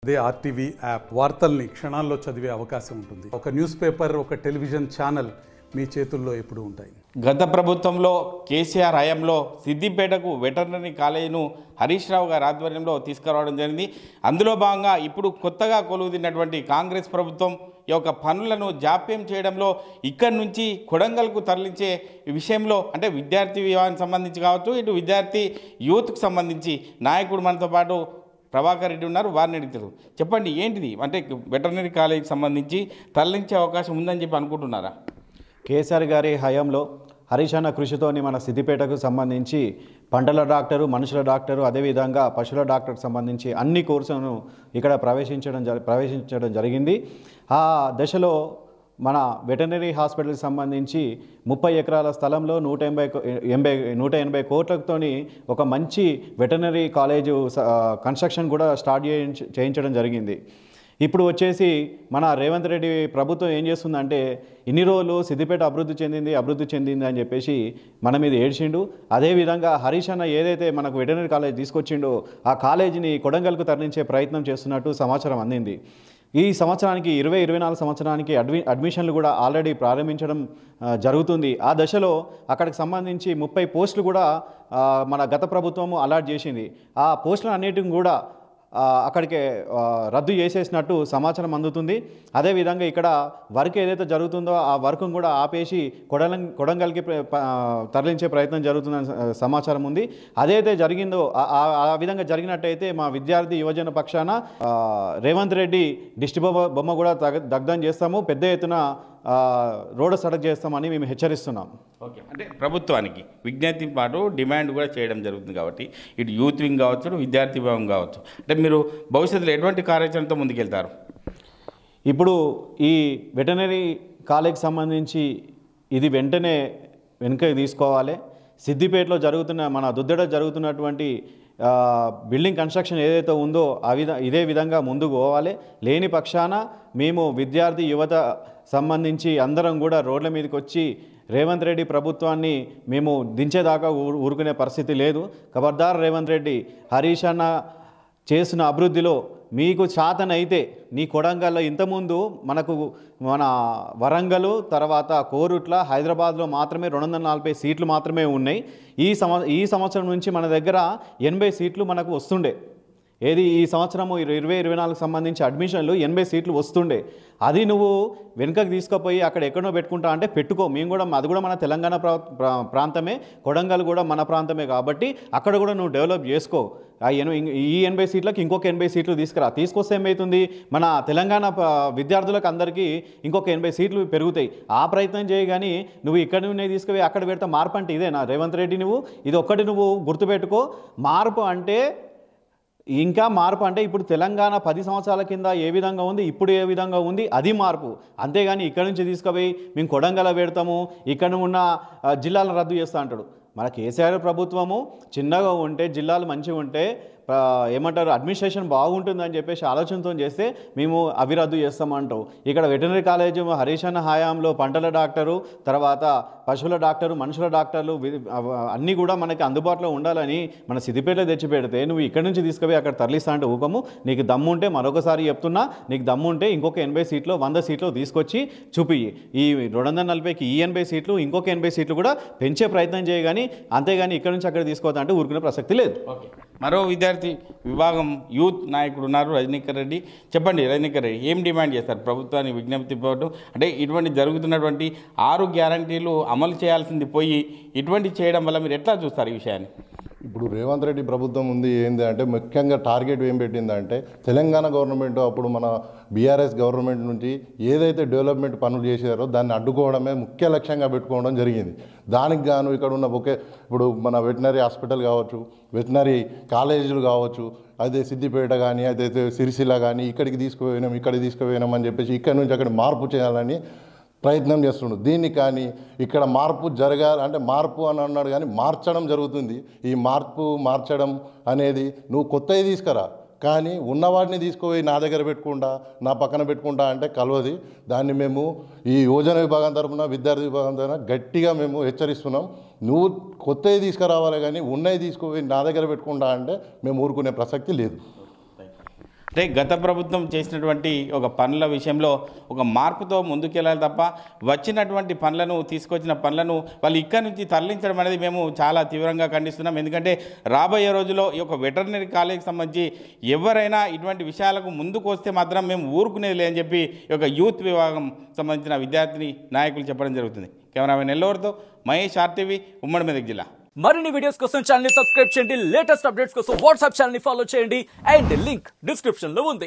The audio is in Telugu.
అదే ఆర్టీవీ యాప్ వార్తల్ని క్షణాల్లో చదివే అవకాశం ఉంటుంది. ఒక న్యూస్ పేపర్, ఒక టెలివిజన్ ఛానల్ మీ చేతుల్లో ఎప్పుడూ ఉంటాయి. గత ప్రభుత్వంలో కేసీఆర్ హయాంలో సిద్దిపేటకు వెటర్నరీ కాలేజీను హరీష్ రావు గారి ఆధ్వర్యంలో తీసుకురావడం జరిగింది. అందులో భాగంగా ఇప్పుడు కొత్తగా కొలువుదిన్నటువంటి కాంగ్రెస్ ప్రభుత్వం ఈ యొక్క పనులను జాప్యం చేయడంలో ఇక్కడి నుంచి కొడంగల్కు తరలించే విషయంలో అంటే విద్యార్థి వివాహానికి సంబంధించి కావచ్చు, ఇటు విద్యార్థి యూత్కు సంబంధించి నాయకుడు మనతో పాటు ప్రభాకర్ రెడ్డి ఉన్నారు. వారిని అడుగుతారు. చెప్పండి, ఏంటిది అంటే వెటర్నరీ కాలేజీకి సంబంధించి తరలించే అవకాశం ఉందని చెప్పి అనుకుంటున్నారా? కేసీఆర్ గారి హయాంలో హరీష్ అన్న కృషితోని మన సిద్దిపేటకు సంబంధించి పంటల డాక్టరు, మనుషుల డాక్టరు, అదేవిధంగా పశువుల డాక్టర్కి సంబంధించి అన్ని కోర్సులను ఇక్కడ ప్రవేశించడం జరిగింది. ఆ దశలో మన వెటర్నరీ హాస్పిటల్కి సంబంధించి 30 ఎకరాల స్థలంలో 180 కోట్లతోని ఒక మంచి వెటర్నరీ కాలేజు కన్స్ట్రక్షన్ కూడా స్టార్ట్ చేయించడం జరిగింది. ఇప్పుడు వచ్చేసి మన రేవంత్ రెడ్డి ప్రభుత్వం ఏం చేస్తుందంటే ఇన్ని రోజులు సిద్దిపేట అభివృద్ధి చెందింది అని చెప్పేసి మన మీద ఏడ్చిండు. అదేవిధంగా హరీష్ అన్న ఏదైతే మనకు వెటర్నరీ కాలేజ్ తీసుకొచ్చిండో ఆ కాలేజీని కొడంగల్కు తరలించే ప్రయత్నం చేస్తున్నట్టు సమాచారం అందింది. ఈ సంవత్సరానికి 2024 సంవత్సరానికి అడ్మిషన్లు కూడా ఆల్రెడీ ప్రారంభించడం జరుగుతుంది. ఆ దశలో అక్కడికి సంబంధించి 30 పోస్టులు కూడా మన గత ప్రభుత్వము అలాట్ చేసింది. ఆ పోస్టులు అన్నిటిని కూడా అక్కడికి రద్దు చేసేసినట్టు సమాచారం అందుతుంది. అదేవిధంగా ఇక్కడ వర్క్ ఏదైతే జరుగుతుందో ఆ వర్క్ను కూడా ఆపేసి కొడంగల్కి తరలించే ప్రయత్నం జరుగుతుందని సమాచారం ఉంది. అదైతే జరిగిందో ఆ విధంగా జరిగినట్టయితే మా విద్యార్థి యువజన పక్షాన రేవంత్ రెడ్డి దిష్టి బొమ్మ కూడా దగ్ధం చేస్తాము, పెద్ద ఎత్తున రోడ్ సడక్ చేస్తామని మేము హెచ్చరిస్తున్నాం. ఓకే, అంటే ప్రభుత్వానికి విజ్ఞప్తి పాటు డిమాండ్ కూడా చేయడం జరుగుతుంది కాబట్టి ఇటు యూత్ వింగ్ కావచ్చు, విద్యార్థి విభాగం కావచ్చు, అంటే మీరు భవిష్యత్తులో ఎటువంటి కార్యాచరణతో ముందుకెళ్తారు? ఇప్పుడు ఈ వెటర్నరీ కాలేజ్కి సంబంధించి ఇది వెంటనే వెనుకకి తీసుకోవాలి. సిద్దిపేటలో మన దుద్దెడ జరుగుతున్నటువంటి బిల్డింగ్ కన్స్ట్రక్షన్ ఏదైతే ఉందో ఇదే విధంగా ముందుకు పోవాలి. లేని పక్షాన మేము విద్యార్థి యువత సంబంధించి అందరం కూడా రోడ్ల మీదకి వచ్చి రేవంత్ రెడ్డి ప్రభుత్వాన్ని మేము దించేదాకా ఊరుకునే పరిస్థితి లేదు. ఖబర్దార్ రేవంత్ రెడ్డి, హరీష్ అన్న చేసిన అభివృద్ధిలో మీకు చాతనైతే నీ కొడంగల్లో ఇంతకుముందు మన వరంగల్ తర్వాత కోరుట్ల హైదరాబాద్లో మాత్రమే 240 సీట్లు మాత్రమే ఉన్నాయి. ఈ సంవత్సరం నుంచి మన దగ్గర 80 సీట్లు మనకు వస్తుండే. ఏది ఈ సంవత్సరము 2024 సంబంధించి అడ్మిషన్లు 80 సీట్లు వస్తుండే. అది నువ్వు వెనుకకు తీసుకుపోయి అక్కడ ఎక్కడో పెట్టుకుంటా అంటే పెట్టుకో. అది కూడా మన తెలంగాణ ప్రాంతమే, కొడంగల్ కూడా మన ప్రాంతమే కాబట్టి అక్కడ కూడా నువ్వు డెవలప్ చేసుకో. ఈ 80 సీట్లకు ఇంకొక 80 సీట్లు తీసుకొస్తే ఏమవుతుంది, మన తెలంగాణ విద్యార్థులకు అందరికీ ఇంకొక 80 సీట్లు పెరుగుతాయి. ఆ ప్రయత్నం చేయి. కానీ నువ్వు ఇక్కడ నుండి తీసుకుపోయి అక్కడ పెడితే మార్పు అంటే ఇదేనా రేవంత్ రెడ్డి? ఇది ఒక్కటి నువ్వు గుర్తుపెట్టుకో. మార్పు అంటే ఇప్పుడు తెలంగాణ 10 సంవత్సరాల కింద ఏ విధంగా ఉంది, ఇప్పుడు ఏ విధంగా ఉంది, అది మార్పు. అంతేగాని ఇక్కడి నుంచి తీసుకుపోయి మేము కొడంగల్ పెడతాము, ఇక్కడ ఉన్న జిల్లాలను రద్దు చేస్తా అంటాడు. మన కేసీఆర్ ప్రభుత్వము చిన్నగా ఉంటే, జిల్లాలు మంచిగా ఉంటే ఏమంటారు అడ్మినిస్ట్రేషన్ బాగుంటుందని చెప్పేసి ఆలోచనతో చేస్తే మేము అవి రద్దు చేస్తామంటావు. ఇక్కడ వెటర్నరీ కాలేజ్ హరీష్ అన్న హయాంలో పంటల డాక్టరు, తర్వాత పశువుల డాక్టరు, మనుషుల డాక్టర్లు అన్నీ కూడా మనకి అందుబాటులో ఉండాలని మన సిద్దిపేటలో తెచ్చిపెడితే నువ్వు ఇక్కడి నుంచి తీసుకుపోయి అక్కడ తరలిస్తా అంటే ఊకము. నీకు దమ్ము ఉంటే, మరొకసారి చెప్తున్నా, నీకు దమ్ము ఉంటే ఇంకొక 80 సీట్లు 100 సీట్లు తీసుకొచ్చి చూపియ్యి. ఈ 240కి ఈ 80 సీట్లు ఇంకొక 80 సీట్లు కూడా పెంచే ప్రయత్నం చేయగాని, అంతేగాని ఇక్కడ నుంచి అక్కడ తీసుకోవద్దా అంటే ఊరుకునే ప్రసక్తి లేదు. ఓకే, మరో విద్యార్థి విభాగం యూత్ నాయకుడు ఉన్నారు రజనీకర్ రెడ్డి. చెప్పండి రజనీకర్ రెడ్డి, ఏం డిమాండ్ చేస్తారు ప్రభుత్వాన్ని విజ్ఞప్తి పోవడం? అంటే ఇటువంటి జరుగుతున్నటువంటి 6 గ్యారంటీలు అమలు చేయాల్సింది పోయి ఇటువంటి చేయడం వల్ల మీరు ఎట్లా చూస్తారు ఈ విషయాన్ని? ఇప్పుడు రేవంత్ రెడ్డి ప్రభుత్వం ఉంది ఏంది అంటే ముఖ్యంగా టార్గెట్ ఏం పెట్టిందంటే తెలంగాణ గవర్నమెంట్ అప్పుడు మన బీఆర్ఎస్ గవర్నమెంట్ నుంచి ఏదైతే డెవలప్మెంట్ పనులు చేశారో దాన్ని అడ్డుకోవడమే ముఖ్య లక్ష్యంగా పెట్టుకోవడం జరిగింది. దానికి గాను ఇక్కడ ఉన్న ఇప్పుడు మన వెటనరీ హాస్పిటల్ కావచ్చు, వెటనరీ కాలేజీలు కావచ్చు, అదే సిద్దిపేట కానీ అదైతే సిరిసిల్ల కానీ ఇక్కడికి తీసుకుపోయినాం అని చెప్పేసి ఇక్కడ నుంచి అక్కడ మార్పు చేయాలని ప్రయత్నం చేస్తుండు. దీన్ని కానీ ఇక్కడ మార్పు జరగాలంటే మార్పు అని అన్నాడు కానీ మార్చడం జరుగుతుంది. ఈ మార్చడం అనేది నువ్వు కొత్తవి తీసుకురా, కానీ ఉన్నవాడిని తీసుకుపోయి నా దగ్గర పెట్టుకుంటా, నా పక్కన పెట్టుకుంటా అంటే కలవది. దాన్ని మేము ఈ యోజన విభాగం తరఫున, విద్యార్థి విభాగం తరఫున గట్టిగా మేము హెచ్చరిస్తున్నాం. నువ్వు కొత్తవి తీసుకురావాలి కానీ ఉన్నవి తీసుకుపోయి నా దగ్గర పెట్టుకుంటా అంటే మేము ఊరుకునే ప్రసక్తి లేదు. అంటే గత ప్రభుత్వం చేసినటువంటి ఒక పనుల విషయంలో ఒక మార్పుతో ముందుకెళ్ళాలి తప్ప వచ్చినటువంటి పనులను తీసుకొచ్చిన పనులను వాళ్ళు ఇక్కడి నుంచి తరలించడం అనేది మేము చాలా తీవ్రంగా ఖండిస్తున్నాం. ఎందుకంటే రాబోయే రోజుల్లో ఈ యొక్క వెటర్నరీ కాలేజీకి సంబంధించి ఎవరైనా ఇటువంటి విషయాలకు ముందుకు వస్తే మాత్రం మేము ఊరుకునేది లేదని చెప్పి ఈ యొక్క యూత్ విభాగం సంబంధించిన విద్యార్థిని నాయకులు చెప్పడం జరుగుతుంది. కెమెరామెన్ ఎల్లవరితో మహేష్, RTV, ఉమ్మడి మెదక్ జిల్లా. మరిన్ని వీడియోస్ కోసం ఛానల్ ని సబ్స్క్రైబ్ చేయండి. లేటెస్ట్ అప్డేట్స్ కోసం వాట్సాప్ ఛానల్ ని ఫాలో చేయండి. అండ్ లింక్ డిస్క్రిప్షన్ లో ఉంది.